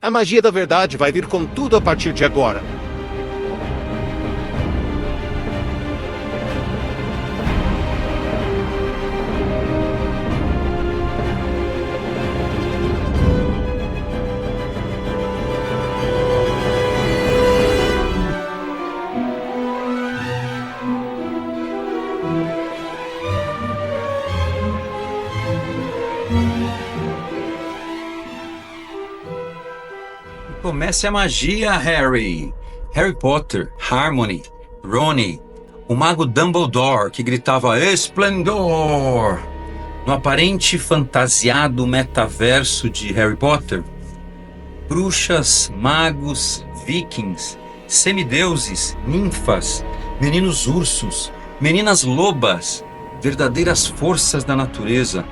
A magia da verdade vai vir com tudo a partir de agora. Comece a magia, Harry! Harry Potter, Harmony, Rony, o mago Dumbledore que gritava Esplendor! No aparente fantasiado metaverso de Harry Potter, bruxas, magos, vikings, semideuses, ninfas, meninos ursos, meninas lobas, verdadeiras forças da natureza,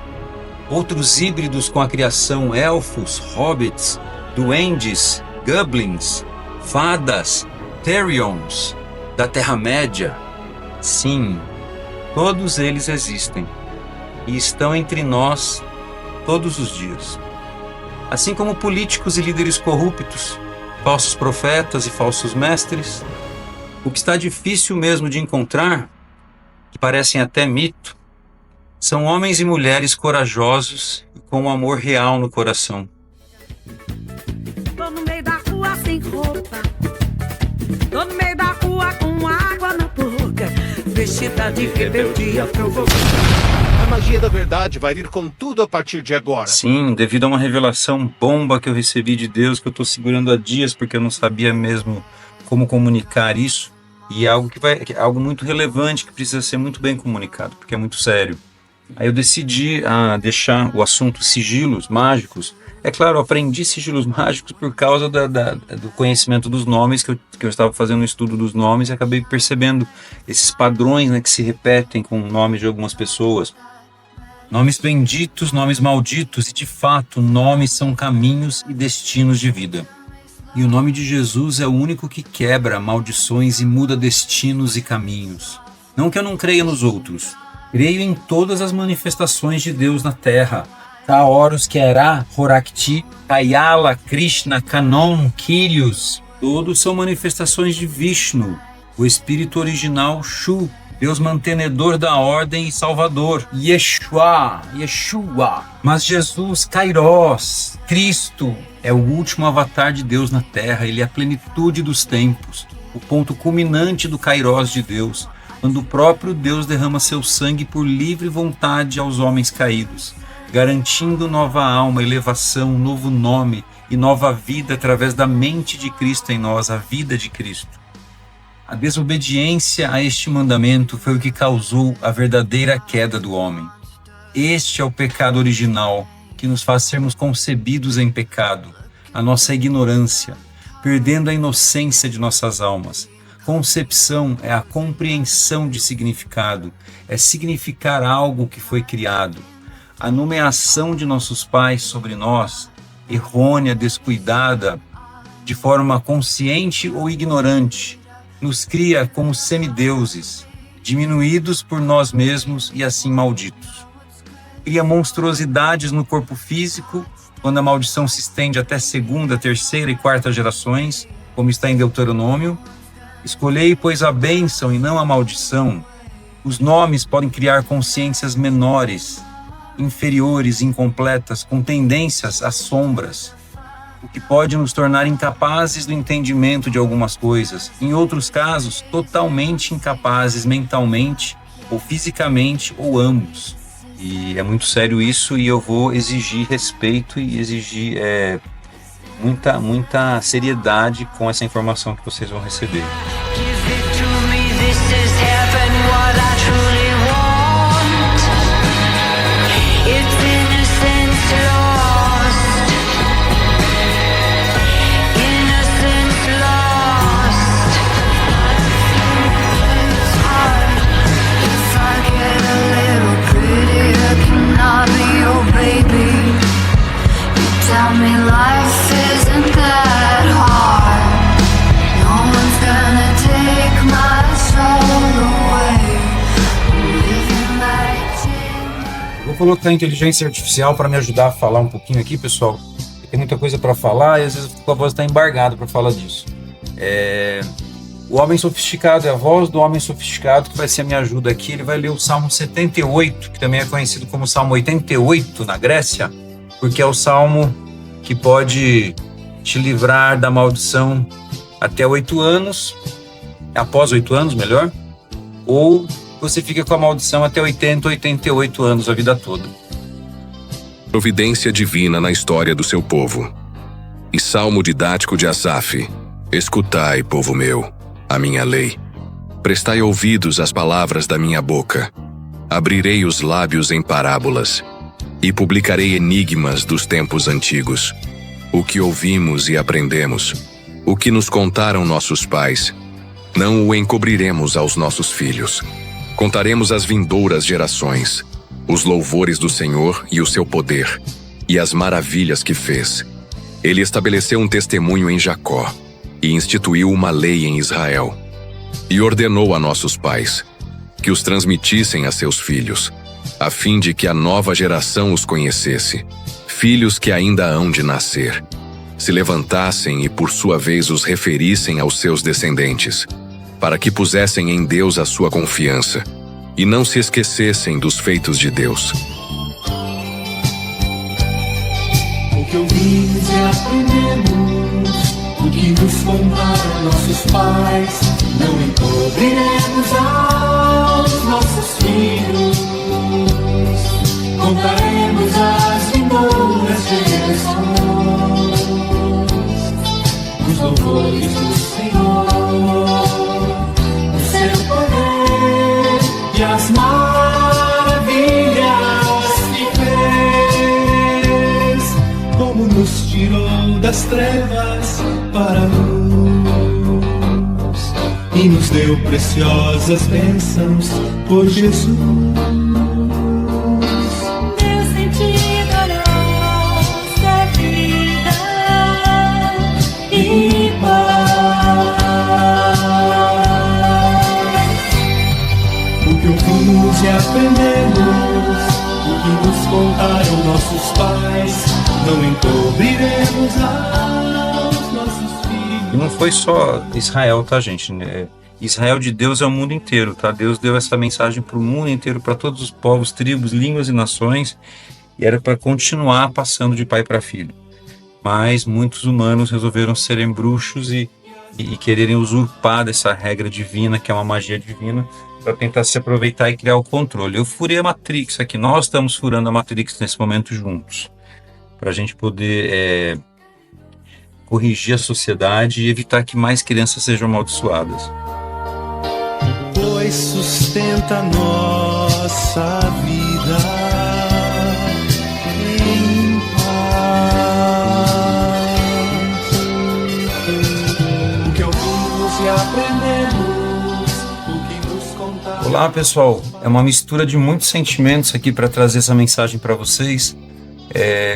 outros híbridos com a criação, elfos, hobbits, duendes, goblins, fadas, Therions, da Terra-média. Sim, todos eles existem e estão entre nós todos os dias. Assim como políticos e líderes corruptos, falsos profetas e falsos mestres, o que está difícil mesmo de encontrar, que parecem até mito, são homens e mulheres corajosos e com um amor real no coração. Tô no meio da rua sem roupa, tô no meio da rua com água na boca, vestida de rebeldia provocada. A magia da verdade vai vir com tudo a partir de agora. Sim, devido a uma revelação bomba que eu recebi de Deus, que eu estou segurando há dias porque eu não sabia mesmo como comunicar isso, e é algo que é algo muito relevante, que precisa ser muito bem comunicado, porque é muito sério. Aí eu decidi deixar o assunto sigilos mágicos. É claro, eu aprendi sigilos mágicos por causa do conhecimento dos nomes, que eu estava fazendo um estudo dos nomes e acabei percebendo esses padrões, né, que se repetem com o nome de algumas pessoas. Nomes benditos, nomes malditos, e de fato, nomes são caminhos e destinos de vida. E o nome de Jesus é o único que quebra maldições e muda destinos e caminhos. Não que eu não creia nos outros. Creio em todas as manifestações de Deus na Terra. Taoros, Kera, Horakti, Kayala, Krishna, Kanon, Kyrios. Todos são manifestações de Vishnu, o espírito original Shu, Deus mantenedor da ordem e salvador. Yeshua. Mas Jesus, Kairos, Cristo, é o último avatar de Deus na Terra. Ele é a plenitude dos tempos, o ponto culminante do Kairos de Deus, quando o próprio Deus derrama seu sangue por livre vontade aos homens caídos, garantindo nova alma, elevação, novo nome e nova vida através da mente de Cristo em nós, a vida de Cristo. A desobediência a este mandamento foi o que causou a verdadeira queda do homem. Este é o pecado original, que nos faz sermos concebidos em pecado, a nossa ignorância, perdendo a inocência de nossas almas. Concepção é a compreensão de significado, é significar algo que foi criado. A nomeação de nossos pais sobre nós, errônea, descuidada, de forma consciente ou ignorante, nos cria como semideuses, diminuídos por nós mesmos e assim malditos. Cria monstruosidades no corpo físico, quando a maldição se estende até segunda, terceira e quarta gerações, como está em Deuteronômio. Escolhei, pois, a bênção e não a maldição. Os nomes podem criar consciências menores, inferiores, incompletas, com tendências às sombras, o que pode nos tornar incapazes do entendimento de algumas coisas, em outros casos, totalmente incapazes mentalmente, ou fisicamente, ou ambos. E é muito sério isso, e eu vou exigir respeito e exigir muita seriedade com essa informação que vocês vão receber. Vou colocar a inteligência artificial para me ajudar a falar um pouquinho aqui, pessoal. Tem muita coisa para falar e às vezes a voz está embargada para falar disso. O homem sofisticado é a voz do homem sofisticado que vai ser a minha ajuda aqui. Ele vai ler o Salmo 78, que também é conhecido como Salmo 88 na Grécia, porque é o salmo que pode te livrar da maldição até 8 anos, após 8 anos, melhor, ou você fica com a maldição até 80, 88 anos, a vida toda. Providência divina na história do seu povo. E salmo didático de Asaf. Escutai, povo meu, a minha lei. Prestai ouvidos às palavras da minha boca. Abrirei os lábios em parábolas e publicarei enigmas dos tempos antigos. O que ouvimos e aprendemos, o que nos contaram nossos pais, não o encobriremos aos nossos filhos. Contaremos às vindouras gerações os louvores do Senhor e o seu poder, e as maravilhas que fez. Ele estabeleceu um testemunho em Jacó, e instituiu uma lei em Israel. E ordenou a nossos pais que os transmitissem a seus filhos, a fim de que a nova geração os conhecesse, filhos que ainda hão de nascer, se levantassem e por sua vez os referissem aos seus descendentes, para que pusessem em Deus a sua confiança, e não se esquecessem dos feitos de Deus. O que ouvimos e aprendemos, o que nos contaram nossos pais, não encobriremos aos nossos filhos. Contaremos às vindouras gerações os louvores do Senhor, o seu poder e as maravilhas que fez, como nos tirou das trevas para a luz e nos deu preciosas bênçãos por Jesus. Deu sentido a nossa vida e paz. O que ouvimos e aprendemos, o que nos contaram nossos pais, não encobriremos aos nossos filhos. E não foi só Israel, tá, gente? Israel de Deus é o mundo inteiro, tá? Deus deu essa mensagem para o mundo inteiro, para todos os povos, tribos, línguas e nações, e era para continuar passando de pai para filho. Mas muitos humanos resolveram serem bruxos e quererem usurpar dessa regra divina, que é uma magia divina, para tentar se aproveitar e criar o controle. Eu furei a Matrix aqui, nós estamos furando a Matrix nesse momento juntos, para a gente poder corrigir a sociedade e evitar que mais crianças sejam amaldiçoadas. Pois sustenta nossa vida em paz. O que ouvimos e aprendemos, o que nos contaram. Olá, pessoal, é uma mistura de muitos sentimentos aqui para trazer essa mensagem para vocês.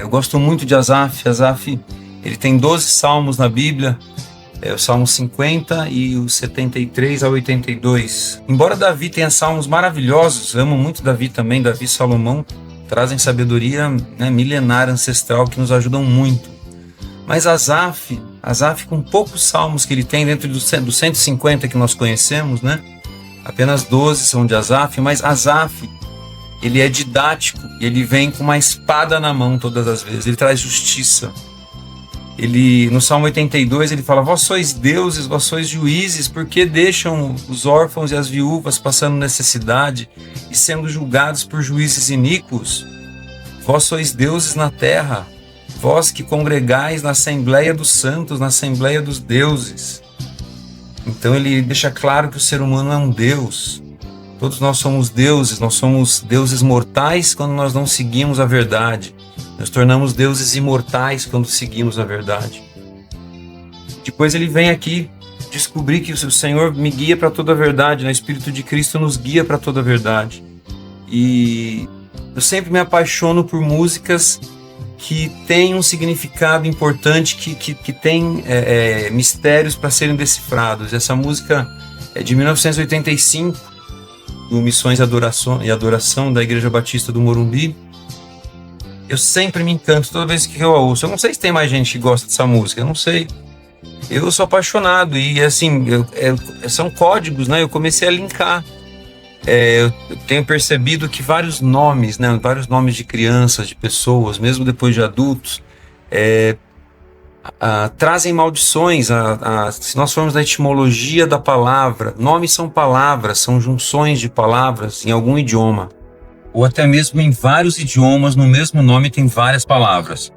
Eu gosto muito de Asaf. Asaf, ele tem 12 salmos na Bíblia, o Salmo 50 e o 73 a 82. Embora Davi tenha salmos maravilhosos, amo muito Davi também, Davi e Salomão trazem sabedoria, né, milenar, ancestral, que nos ajudam muito. Mas Asaf com poucos salmos que ele tem dentro dos 150 que nós conhecemos, né, apenas 12 são de Asaf, mas Asaf, ele é didático e ele vem com uma espada na mão todas as vezes, ele traz justiça. Ele, no Salmo 82, ele fala: vós sois deuses, vós sois juízes, porque deixam os órfãos e as viúvas passando necessidade e sendo julgados por juízes iníquos? Vós sois deuses na terra, vós que congregais na Assembleia dos Santos, na Assembleia dos Deuses. Então ele deixa claro que o ser humano é um Deus. Todos nós somos deuses mortais quando nós não seguimos a verdade. Nós tornamos deuses imortais quando seguimos a verdade. Depois ele vem aqui descobrir que o Senhor me guia para toda a verdade, né? O Espírito de Cristo nos guia para toda a verdade. E eu sempre me apaixono por músicas que têm um significado importante, que têm mistérios para serem decifrados. Essa música é de 1985, do Missões e Adoração da Igreja Batista do Morumbi. Eu sempre me encanto toda vez que eu a ouço. Eu não sei se tem mais gente que gosta dessa música, eu não sei. Eu sou apaixonado e assim, são códigos, né? Eu comecei a linkar. Eu tenho percebido que vários nomes, né? Vários nomes de crianças, de pessoas, mesmo depois de adultos, trazem maldições. Se nós formos na etimologia da palavra, nomes são palavras, são junções de palavras em algum idioma. Ou até mesmo em vários idiomas, no mesmo nome tem várias palavras.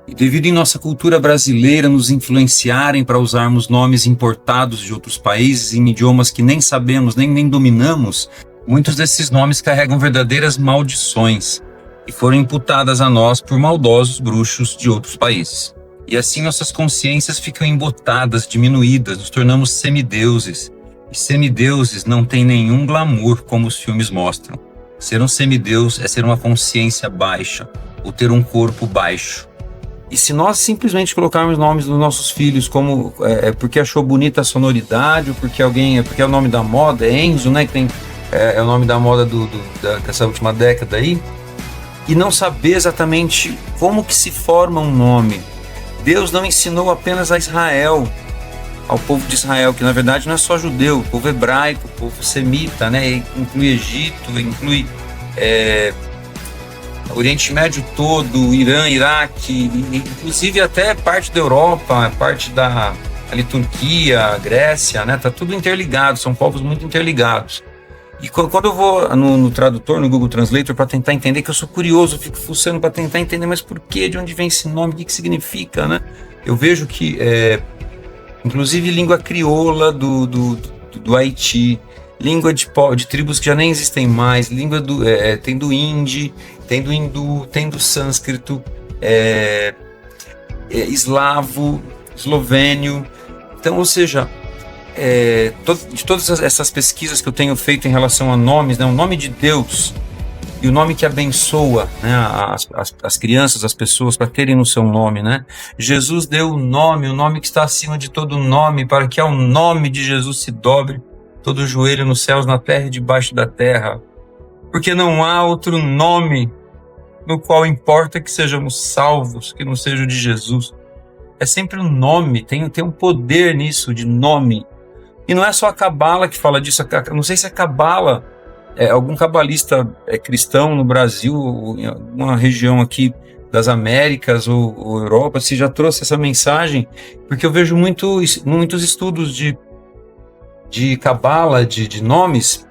E devido em nossa cultura brasileira nos influenciarem para usarmos nomes importados de outros países em idiomas que nem sabemos, nem dominamos, muitos desses nomes carregam verdadeiras maldições e foram imputadas a nós por maldosos bruxos de outros países. E assim nossas consciências ficam embotadas, diminuídas, nos tornamos semideuses. E semideuses não têm nenhum glamour como os filmes mostram. Ser um semideus é ser uma consciência baixa, ou ter um corpo baixo. E se nós simplesmente colocarmos nomes dos nossos filhos como porque achou bonita a sonoridade, ou porque é o nome da moda, Enzo, né, que tem, é o nome da moda dessa última década aí, e não saber exatamente como que se forma um nome. Deus não ensinou apenas a Israel, ao povo de Israel, que na verdade não é só judeu, o povo hebraico, o povo semita, né, inclui Egito, inclui Oriente Médio todo, Irã, Iraque, inclusive até parte da Europa, parte da Turquia, Grécia, né? Tá tudo interligado, são povos muito interligados. E quando eu vou no tradutor, no Google Translator, para tentar entender, que eu sou curioso, eu fico fuçando para tentar entender, mas por quê, de onde vem esse nome, o que significa, né? Eu vejo que, inclusive, língua crioula do Haiti, língua de tribos que já nem existem mais, língua tem do hindi, tem do hindu, tem do sânscrito, eslavo, eslovênio. Então, ou seja, de todas essas pesquisas que eu tenho feito em relação a nomes, né, o nome de Deus e o nome que abençoa, né, as crianças, as pessoas, para terem no seu nome, né? Jesus deu o nome que está acima de todo nome, para que ao nome de Jesus se dobre todo o joelho nos céus, na terra e debaixo da terra. Porque não há outro nome no qual importa que sejamos salvos, que não seja o de Jesus. É sempre um nome, tem um poder nisso, de nome. E não é só a Cabala que fala disso, não sei se a Cabala, algum cabalista cristão no Brasil, ou em alguma região aqui das Américas ou Europa, se já trouxe essa mensagem, porque eu vejo muitos estudos de Cabala, de nomes,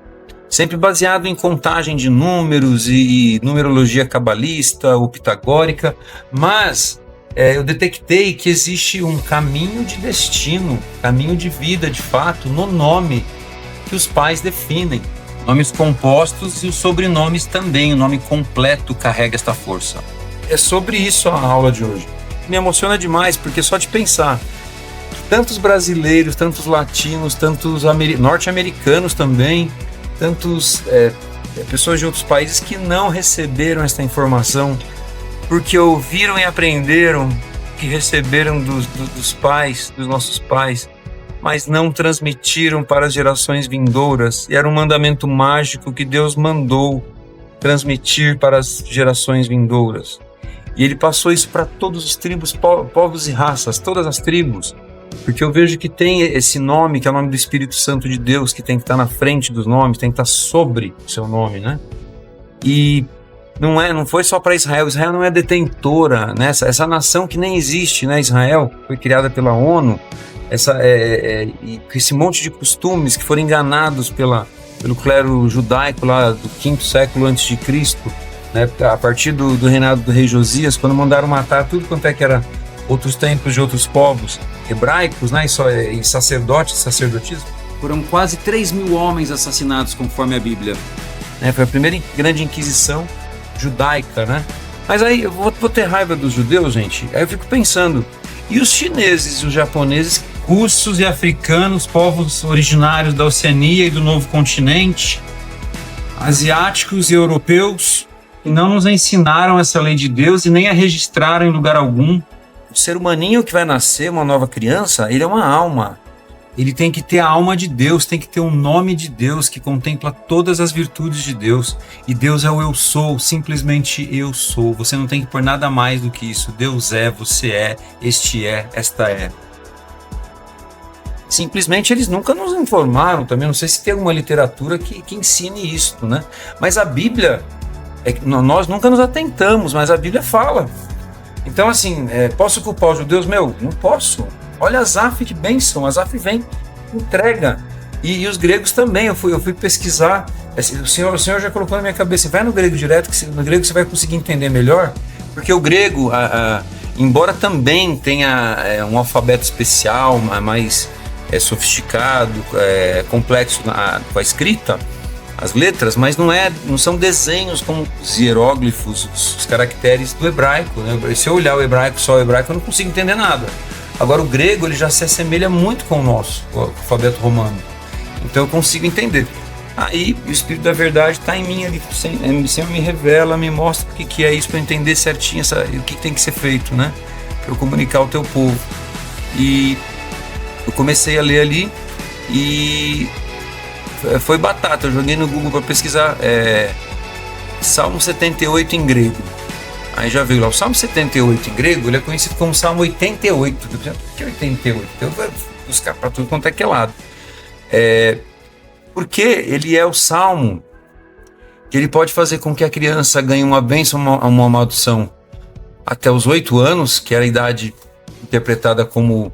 sempre baseado em contagem de números e numerologia cabalista ou pitagórica, mas eu detectei que existe um caminho de destino, caminho de vida, de fato, no nome que os pais definem. Nomes compostos e os sobrenomes também, o nome completo carrega esta força. É sobre isso a aula de hoje. Me emociona demais, porque só de pensar tantos brasileiros, tantos latinos, tantos norte-americanos também, tantos pessoas de outros países que não receberam esta informação, porque ouviram e aprenderam, que receberam dos pais, dos nossos pais, mas não transmitiram para as gerações vindouras. E era um mandamento mágico que Deus mandou transmitir para as gerações vindouras. E Ele passou isso para todos os tribos, povos e raças, todas as tribos. Porque eu vejo que tem esse nome, que é o nome do Espírito Santo de Deus, que tem que estar na frente dos nomes, tem que estar sobre o seu nome, né? E não foi só para Israel. Israel não é detentora, né? Essa nação que nem existe, né? Israel foi criada pela ONU, e esse monte de costumes que foram enganados pelo clero judaico lá do 5º século antes de Cristo, né? A partir do reinado do rei Josias, quando mandaram matar tudo quanto que era outros templos de outros povos hebraicos, né? E sacerdotes, sacerdotismo. Foram quase 3.000 homens assassinados, conforme a Bíblia. Foi a primeira grande inquisição judaica, né? Mas aí eu vou ter raiva dos judeus, gente. Aí eu fico pensando, e os chineses e os japoneses, russos e africanos, povos originários da Oceania e do Novo Continente, asiáticos e europeus, que não nos ensinaram essa lei de Deus e nem a registraram em lugar algum. O ser humaninho que vai nascer, uma nova criança, ele é uma alma. ele tem que ter a alma de Deus, tem que ter um nome de Deus que contempla todas as virtudes de Deus. E Deus é o eu sou, simplesmente eu sou. Você não tem que pôr nada mais do que isso. Deus é, você é, este é, esta é. Simplesmente eles nunca nos informaram também, não sei se tem alguma literatura que ensine isso, né? Mas a Bíblia, nós nunca nos atentamos, mas a Bíblia fala. Então assim, posso culpar os judeus? Meu, não posso. Olha Asaf, que bênção, Asaf vem, entrega. E os gregos também, eu fui pesquisar, o senhor já colocou na minha cabeça, vai no grego direto, que no grego você vai conseguir entender melhor, porque o grego, embora também tenha um alfabeto especial, mais sofisticado, complexo com a escrita, as letras, mas não são desenhos como os hieróglifos, os caracteres do hebraico, né? Se eu olhar só o hebraico, eu não consigo entender nada. Agora o grego, ele já se assemelha muito com o nosso, o alfabeto romano. Então eu consigo entender. Aí o Espírito da Verdade está em mim ali, sempre me revela, me mostra o que é isso, para eu entender certinho o que tem que ser feito, né? Para eu comunicar ao teu povo. E eu comecei a ler ali e foi batata. Eu joguei no Google para pesquisar Salmo 78 em grego. Aí já veio lá, o Salmo 78 em grego, ele é conhecido como Salmo 88. O que é 88? Eu vou buscar para tudo quanto é que é lado. Porque ele é o Salmo que ele pode fazer com que a criança ganhe uma bênção, uma maldição até os 8 anos, que era a idade interpretada como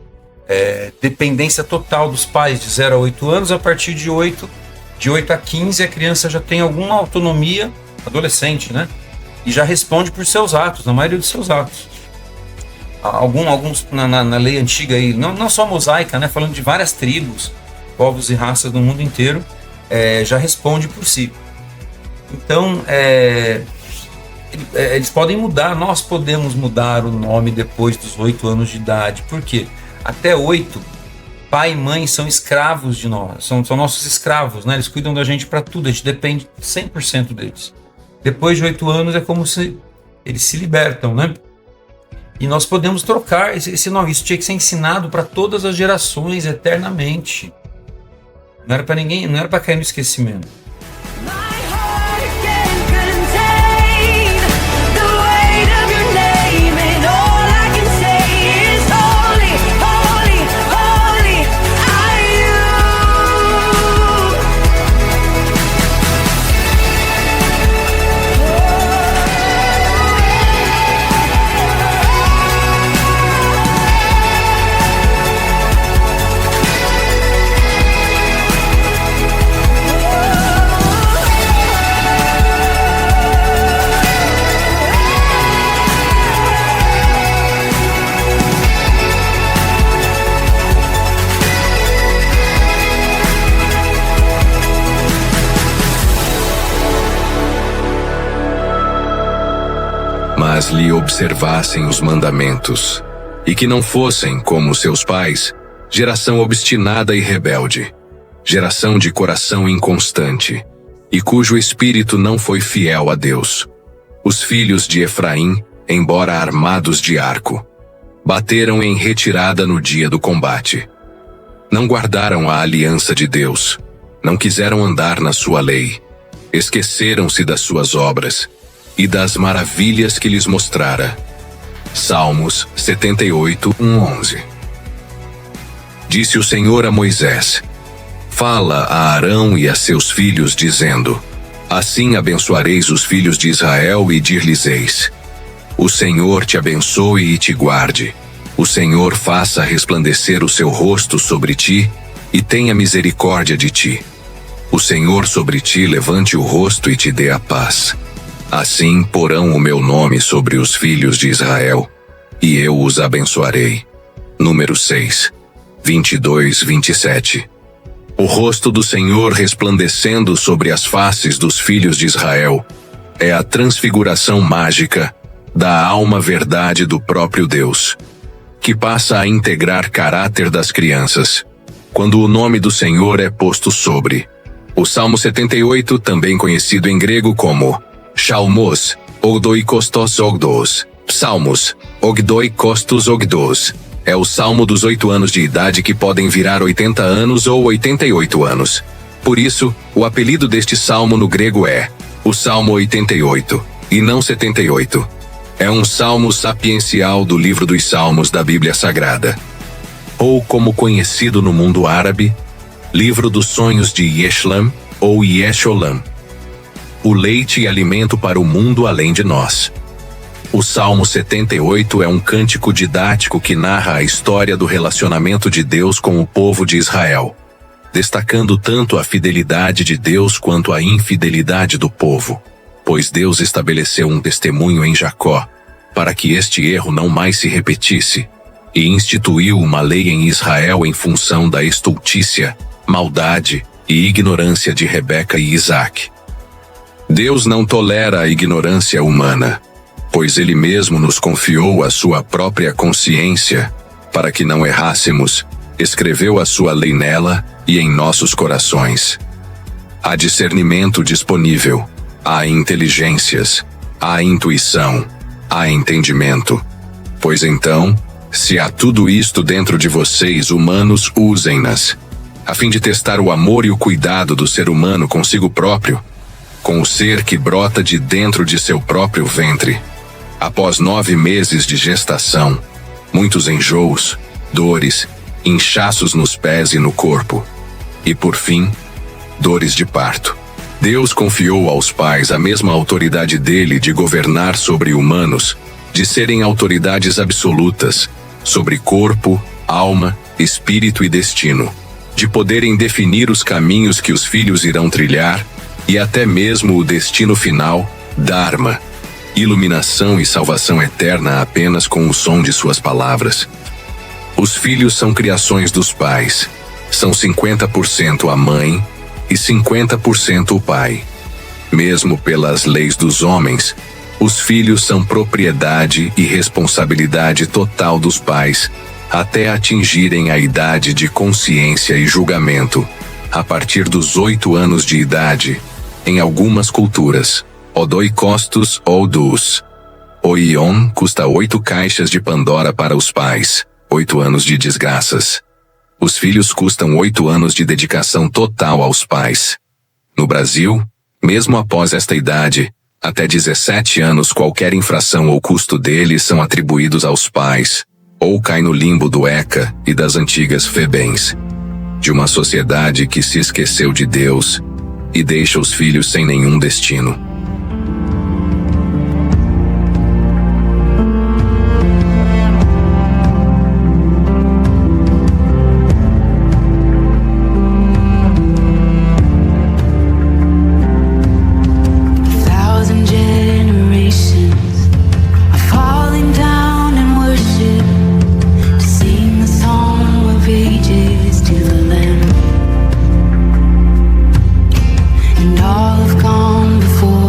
dependência total dos pais, de 0 a 8 anos. A partir de 8 a 15, a criança já tem alguma autonomia, adolescente, né? E já responde por seus atos, na maioria dos seus atos. Alguns na lei antiga, aí, não só mosaica, né? Falando de várias tribos, povos e raças do mundo inteiro, já responde por si. Então, eles podem mudar, nós podemos mudar o nome depois dos 8 anos de idade. Por quê? Até 8, pai e mãe são escravos de nós, são nossos escravos, né? Eles cuidam da gente para tudo, a gente depende 100% deles. Depois de 8 anos é como se eles se libertam, né? E nós podemos trocar esse nome. Isso tinha que ser ensinado para todas as gerações eternamente. Não era para ninguém, não era para cair no esquecimento. Mas lhe observassem os mandamentos, e que não fossem como seus pais, geração obstinada e rebelde, geração de coração inconstante, e cujo espírito não foi fiel a Deus. Os filhos de Efraim, embora armados de arco, bateram em retirada no dia do combate. Não guardaram a aliança de Deus, não quiseram andar na sua lei, esqueceram-se das suas obras e das maravilhas que lhes mostrara. Salmos 78, 1-11. Disse o Senhor a Moisés: Fala a Arão e a seus filhos, dizendo: Assim abençoareis os filhos de Israel e dir-lhes-eis: O Senhor te abençoe e te guarde. O Senhor faça resplandecer o seu rosto sobre ti e tenha misericórdia de ti. O Senhor sobre ti levante o rosto e te dê a paz. Assim porão o meu nome sobre os filhos de Israel, e eu os abençoarei. Números 6, 22, 27. O rosto do Senhor resplandecendo sobre as faces dos filhos de Israel é a transfiguração mágica da alma verdade do próprio Deus, que passa a integrar caráter das crianças, quando o nome do Senhor é posto sobre. O Salmo 78, também conhecido em grego como Shalmos, Ogdoi Kostos Ogdos, Salmos, Ogdoi Kostos Ogdos, É o salmo dos 8 anos de idade que podem virar 80 anos ou 88 anos. Por isso, o apelido deste salmo no grego é o Salmo 88, e não 78. É um salmo sapiencial do livro dos Salmos da Bíblia Sagrada. Ou como conhecido no mundo árabe, Livro dos Sonhos de Yeshlam ou Yesholam. O leite e alimento para o mundo além de nós. O Salmo 78 é um cântico didático que narra a história do relacionamento de Deus com o povo de Israel, destacando tanto a fidelidade de Deus quanto a infidelidade do povo, pois Deus estabeleceu um testemunho em Jacó, para que este erro não mais se repetisse, e instituiu uma lei em Israel em função da estultícia, maldade e ignorância de Rebeca e Isaque. Deus não tolera a ignorância humana, pois Ele mesmo nos confiou a sua própria consciência, para que não errássemos, escreveu a sua lei nela e em nossos corações. Há discernimento disponível, há inteligências, há intuição, há entendimento. Pois então, se há tudo isto dentro de vocês, humanos, usem-nas, a fim de testar o amor e o cuidado do ser humano consigo próprio, com o ser que brota de dentro de seu próprio ventre. Após 9 meses de gestação, muitos enjoos, dores, inchaços nos pés e no corpo. E por fim, dores de parto. Deus confiou aos pais a mesma autoridade dele de governar sobre humanos, de serem autoridades absolutas, sobre corpo, alma, espírito e destino, de poderem definir os caminhos que os filhos irão trilhar, e até mesmo o destino final, Dharma, iluminação e salvação eterna apenas com o som de suas palavras. Os filhos são criações dos pais, são 50% a mãe e 50% o pai. Mesmo pelas leis dos homens, os filhos são propriedade e responsabilidade total dos pais, até atingirem a idade de consciência e julgamento, a partir dos 8 anos de idade, em algumas culturas. Odoicostos ou dus. O Ion custa 8 caixas de Pandora para os pais, 8 anos de desgraças. Os filhos custam 8 anos de dedicação total aos pais. No Brasil, mesmo após esta idade, até 17 anos qualquer infração ou custo deles são atribuídos aos pais, ou cai no limbo do ECA e das antigas FEBEMs. De uma sociedade que se esqueceu de Deus e deixa os filhos sem nenhum destino. And all have gone before.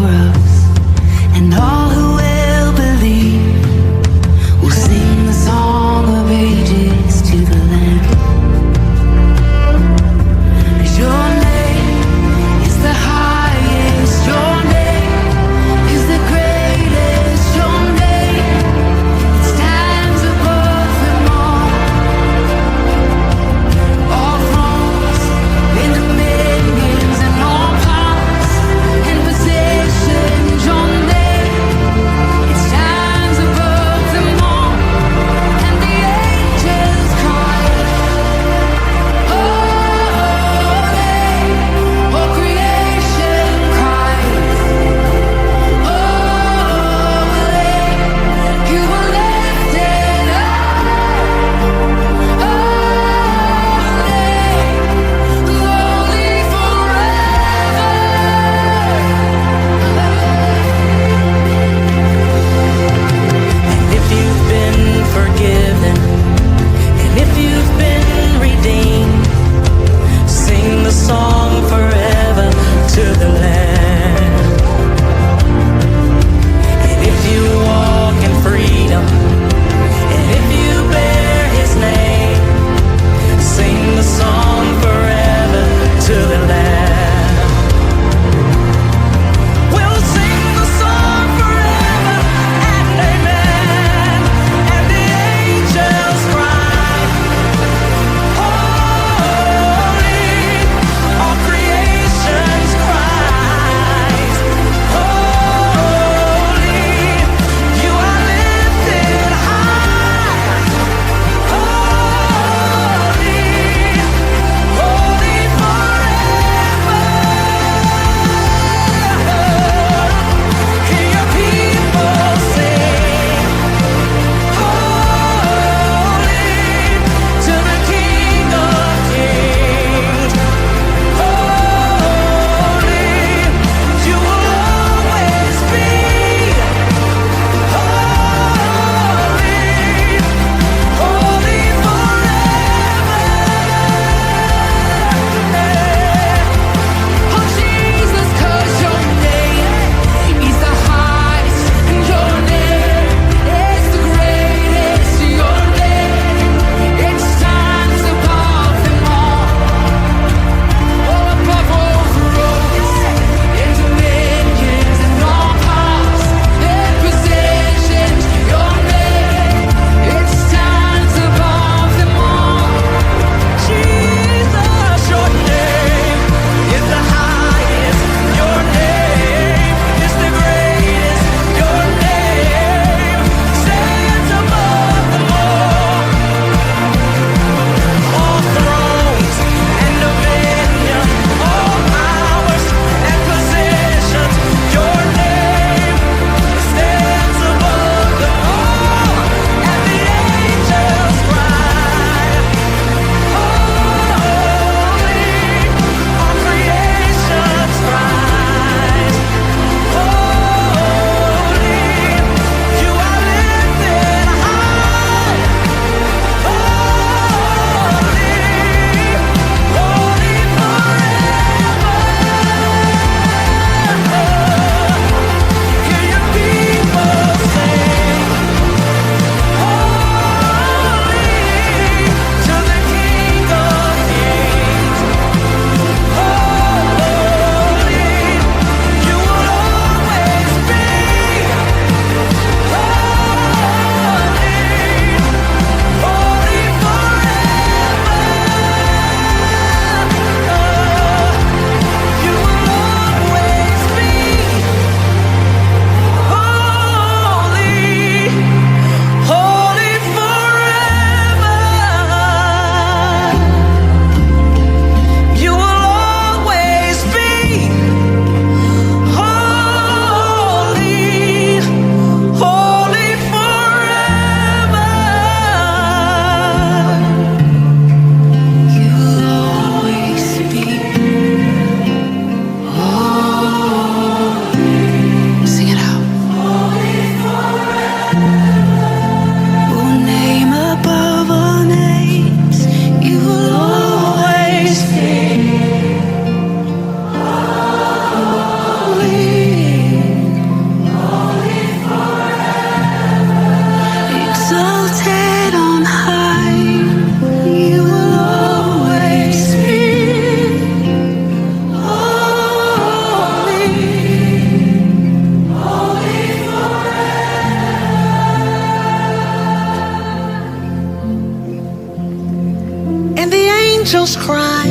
angels cry,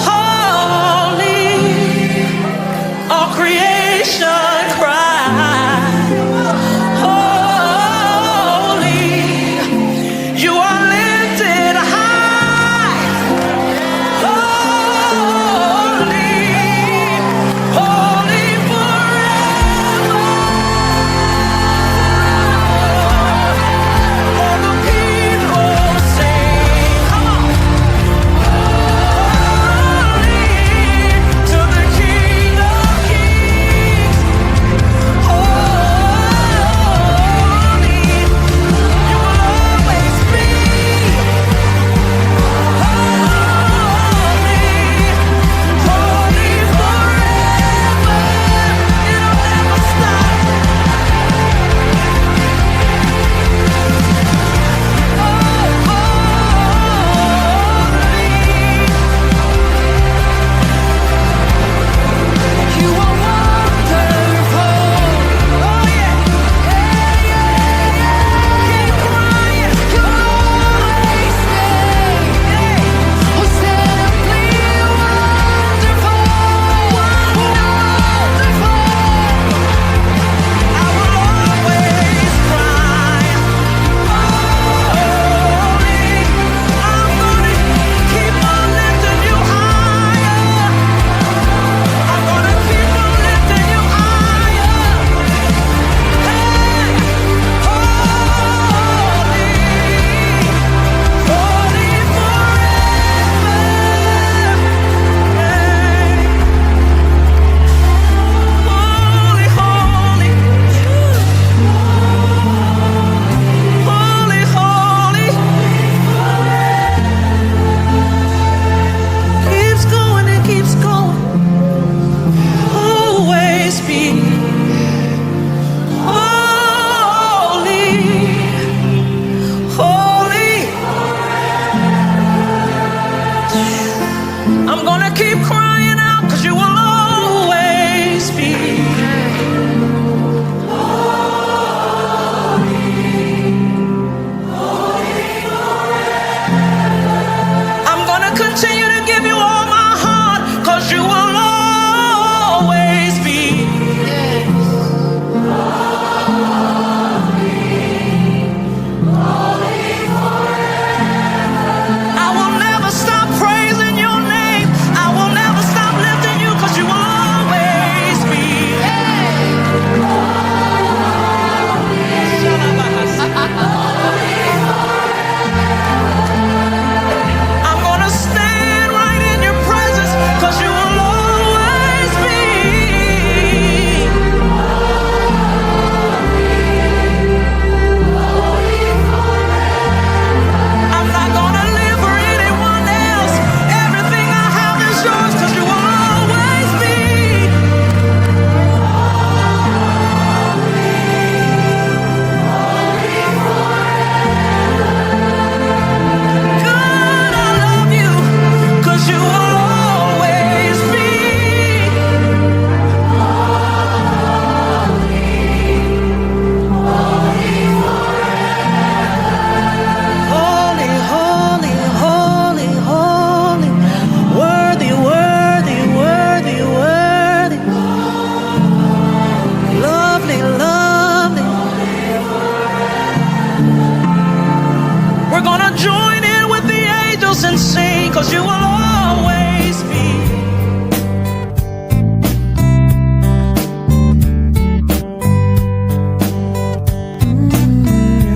holy, all creation cry, holy, you are lifted high, holy, holy forever. All the people sing, come on. Holy to the King of Kings. Holy, you will always be. Holy, holy forever. It'll never stop. You are wonderful. Oh yeah, yeah, yeah, yeah. Keep crying. You'll always stay. Oh, simply wonderful, wonderful. I will always cry. Holy, I'm gonna keep on lifting you higher. I'm gonna keep on lifting you higher. Hey, holy, holy forever. Holy, holy, keeps going and keeps going. Always be holy, holy. I'm gonna keep crying out because you will always be I'm gonna continue to give you all my heart because you will always be I will never stop praising your name. I will never stop lifting you because you will always be. I'm gonna stand right in your presence because you will always be. I'm not gonna live for anyone else. Everything I have is yours because you will always be. God, I love you because you will always be. Holy, holy, holy, holy, worthy, worthy, worthy, worthy, lovely, lovely. We're gonna join in with the angels and sing, 'cause you will always be.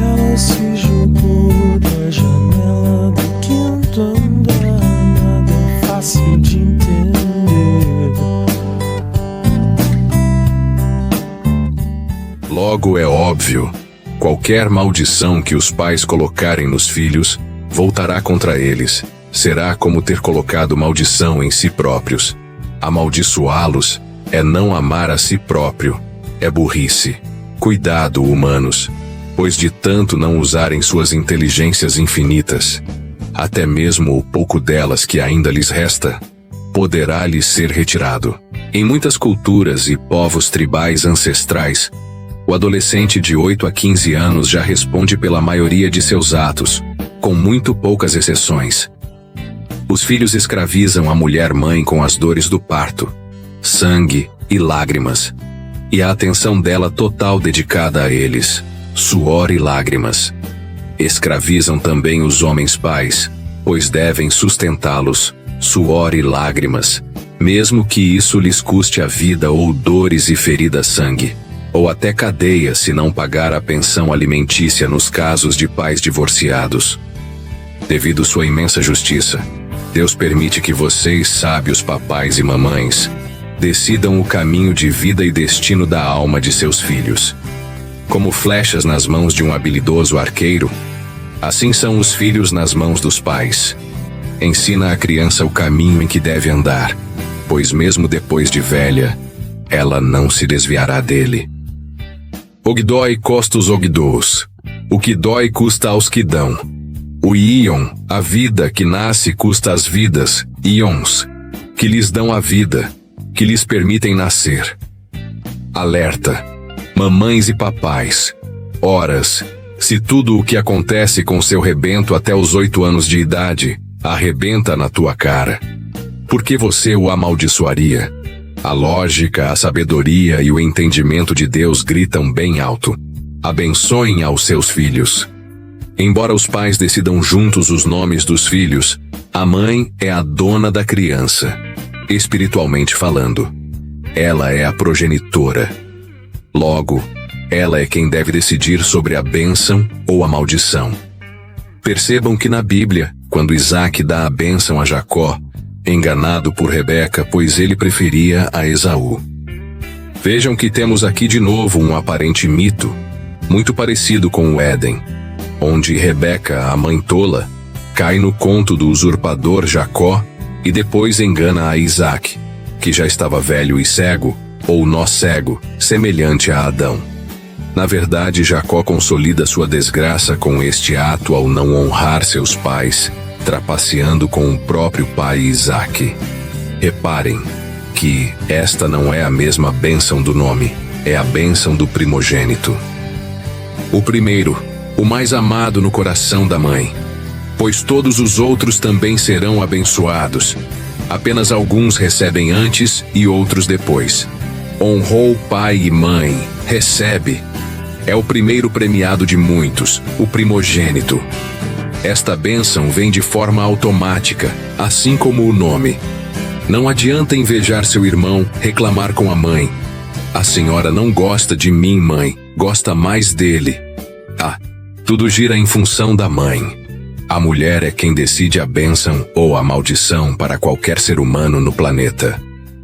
Ela se jogou da janela do quinto andar. Nada é fácil de entender. Logo é óbvio, qualquer maldição que os pais colocarem nos filhos, voltará contra eles. Será como ter colocado maldição em si próprios. Amaldiçoá-los é não amar a si próprio. É burrice. Cuidado, humanos, pois de tanto não usarem suas inteligências infinitas, até mesmo o pouco delas que ainda lhes resta, poderá lhes ser retirado. Em muitas culturas e povos tribais ancestrais, o adolescente de 8 a 15 anos já responde pela maioria de seus atos, com muito poucas exceções. Os filhos escravizam a mulher-mãe com as dores do parto, sangue e lágrimas, e a atenção dela total dedicada a eles, suor e lágrimas. Escravizam também os homens pais, pois devem sustentá-los, suor e lágrimas, mesmo que isso lhes custe a vida ou dores e ferida sangue, ou até cadeia se não pagar a pensão alimentícia nos casos de pais divorciados. Devido sua imensa justiça, Deus permite que vocês, sábios papais e mamães, decidam o caminho de vida e destino da alma de seus filhos. Como flechas nas mãos de um habilidoso arqueiro, assim são os filhos nas mãos dos pais. Ensina à criança o caminho em que deve andar, pois mesmo depois de velha, ela não se desviará dele. O que dói custa os ogdous. O que dói custa aos que dão. O Ion, a vida que nasce custa as vidas, Ions, que lhes dão a vida, que lhes permitem nascer. Alerta, mamães e papais, horas, se tudo o que acontece com seu rebento até os 8 anos de idade, arrebenta na tua cara, por que você o amaldiçoaria? A lógica, a sabedoria e o entendimento de Deus gritam bem alto. Abençoem aos seus filhos. Embora os pais decidam juntos os nomes dos filhos, a mãe é a dona da criança, espiritualmente falando. Ela é a progenitora. Logo, ela é quem deve decidir sobre a bênção ou a maldição. Percebam que na Bíblia, quando Isaac dá a bênção a Jacó, enganado por Rebeca, pois ele preferia a Esaú. Vejam que temos aqui de novo um aparente mito, muito parecido com o Éden, onde Rebeca, a mãe tola, cai no conto do usurpador Jacó e depois engana a Isaac, que já estava velho e cego, ou nó cego, semelhante a Adão. Na verdade, Jacó consolida sua desgraça com este ato ao não honrar seus pais, trapaceando com o próprio pai Isaac. Reparem que esta não é a mesma bênção do nome, é a bênção do primogênito. O primeiro, o mais amado no coração da mãe, pois todos os outros também serão abençoados. Apenas alguns recebem antes e outros depois. Honrou pai e mãe, recebe. É o primeiro premiado de muitos, o primogênito. Esta bênção vem de forma automática, assim como o nome. Não adianta invejar seu irmão, reclamar com a mãe. A senhora não gosta de mim, mãe, gosta mais dele. Ah, tudo gira em função da mãe. A mulher é quem decide a bênção ou a maldição para qualquer ser humano no planeta.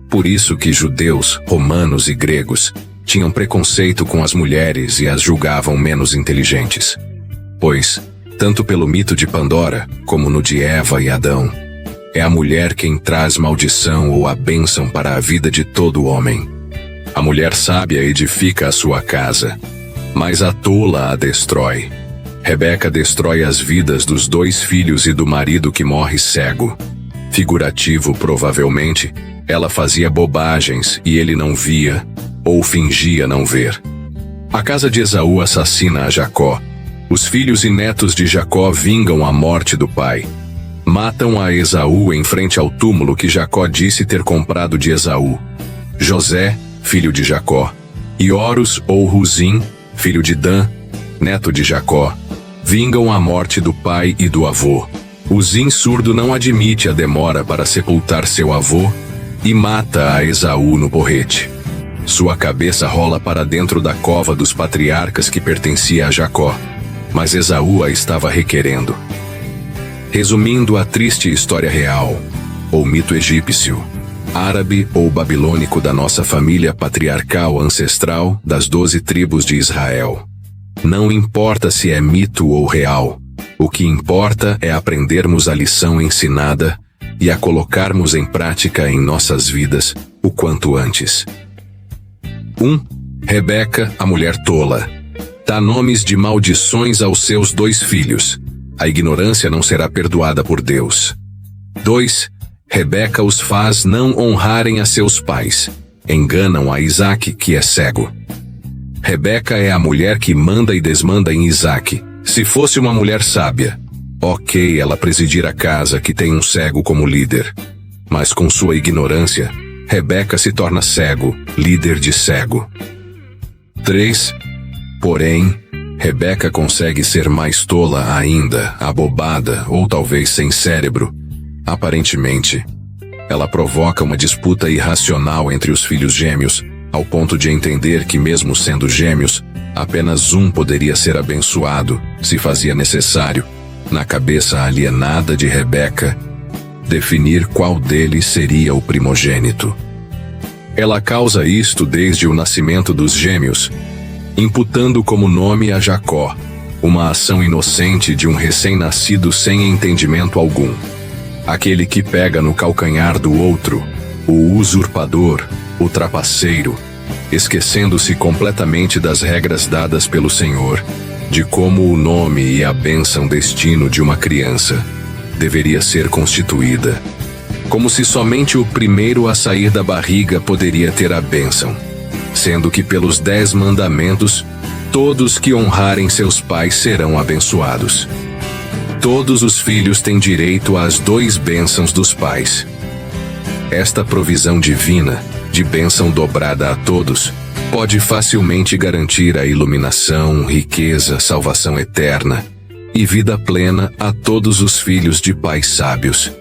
Por isso que judeus, romanos e gregos tinham preconceito com as mulheres e as julgavam menos inteligentes. Pois, tanto pelo mito de Pandora, como no de Eva e Adão, é a mulher quem traz maldição ou a bênção para a vida de todo homem. A mulher sábia edifica a sua casa, mas a tola a destrói. Rebeca destrói as vidas dos 2 filhos e do marido que morre cego. Figurativo, provavelmente, ela fazia bobagens e ele não via, ou fingia não ver. A casa de Esaú assassina a Jacó. Os filhos e netos de Jacó vingam a morte do pai. Matam a Esaú em frente ao túmulo que Jacó disse ter comprado de Esaú. José, filho de Jacó, e Horus ou Ruzim, filho de Dan, neto de Jacó, vingam a morte do pai e do avô. Uzim surdo não admite a demora para sepultar seu avô e mata a Esaú no porrete. Sua cabeça rola para dentro da cova dos patriarcas que pertencia a Jacó, mas Esaú a estava requerendo. Resumindo a triste história real, ou mito egípcio, árabe ou babilônico da nossa família patriarcal ancestral das 12 tribos de Israel. Não importa se é mito ou real, o que importa é aprendermos a lição ensinada e a colocarmos em prática em nossas vidas o quanto antes. 1. Rebeca, a mulher tola. Dá nomes de maldições aos seus 2 filhos. A ignorância não será perdoada por Deus. 2. Rebeca os faz não honrarem a seus pais. Enganam a Isaac, que é cego. Rebeca é a mulher que manda e desmanda em Isaac. Se fosse uma mulher sábia, Ok, ela presidir a casa que tem um cego como líder. Mas com sua ignorância, Rebeca se torna cego, líder de cego. 3. Porém, Rebeca consegue ser mais tola ainda, abobada ou talvez sem cérebro. Aparentemente, ela provoca uma disputa irracional entre os filhos gêmeos, ao ponto de entender que mesmo sendo gêmeos, apenas um poderia ser abençoado, se fazia necessário, na cabeça alienada de Rebeca, definir qual deles seria o primogênito. Ela causa isto desde o nascimento dos gêmeos, imputando como nome a Jacó, uma ação inocente de um recém-nascido sem entendimento algum. Aquele que pega no calcanhar do outro, o usurpador, o trapaceiro, esquecendo-se completamente das regras dadas pelo Senhor, de como o nome e a bênção destino de uma criança deveria ser constituída. Como se somente o primeiro a sair da barriga poderia ter a bênção, sendo que pelos 10 mandamentos, todos que honrarem seus pais serão abençoados. Todos os filhos têm direito às 2 bênçãos dos pais. Esta provisão divina, de bênção dobrada a todos, pode facilmente garantir a iluminação, riqueza, salvação eterna e vida plena a todos os filhos de pais sábios.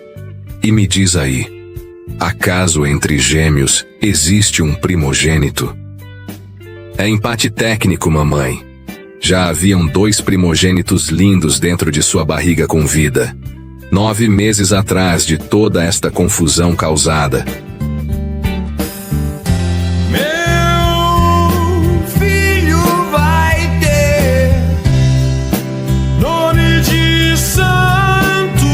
E me diz aí, acaso entre gêmeos existe um primogênito? É empate técnico, mamãe. Já haviam 2 primogênitos lindos dentro de sua barriga com vida. 9 meses atrás de toda esta confusão causada. Meu filho vai ter nome de santo.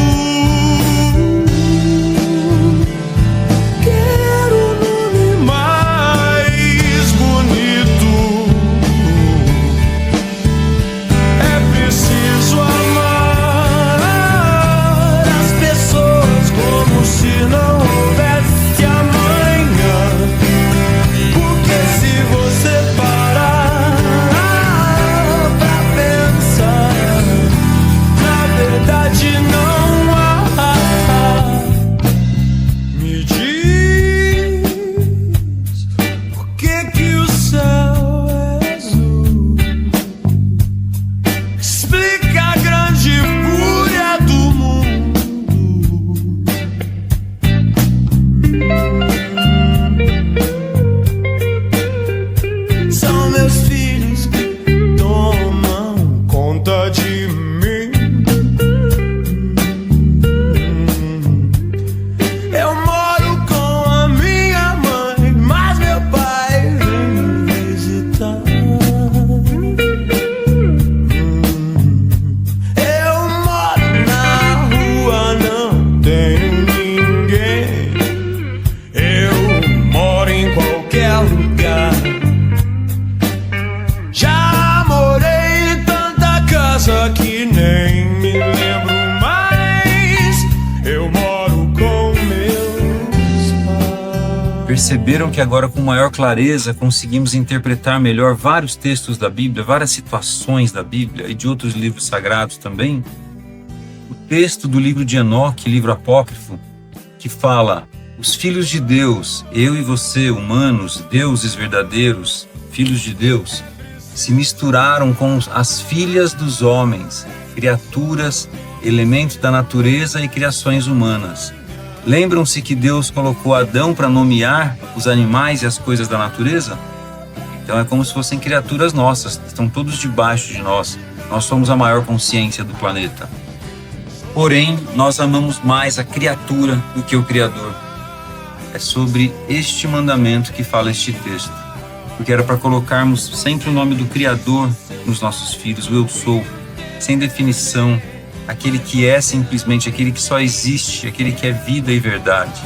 Quero o nome mais bonito. É preciso amar as pessoas como se não houvesse amanhã. Porque se você parar pra pensar, na verdade não há. Me diz por que o céu é azul. Explica a grande fúria do mundo. São meus filhos que tomam conta de mim. Eu moro com a minha mãe, mas meu pai vem me visitar. Eu moro na rua, não tenho ninguém. Eu moro em qualquer lugar. Já morei em tanta casa que nem me lembro mais. Eu moro com meus pais. Perceberam que agora com maior clareza conseguimos interpretar melhor vários textos da Bíblia, várias situações da Bíblia e de outros livros sagrados também? O texto do livro de Enoque, livro apócrifo, que fala: os filhos de Deus, eu e você, humanos, deuses verdadeiros, filhos de Deus, se misturaram com as filhas dos homens, criaturas, elementos da natureza e criações humanas. Lembram-se que Deus colocou Adão para nomear os animais e as coisas da natureza? Então é como se fossem criaturas nossas, estão todos debaixo de nós. Nós somos a maior consciência do planeta. Porém, nós amamos mais a criatura do que o Criador. É sobre este mandamento que fala este texto. Porque era para colocarmos sempre o nome do Criador nos nossos filhos, o Eu Sou, sem definição, aquele que é simplesmente, aquele que só existe, aquele que é vida e verdade.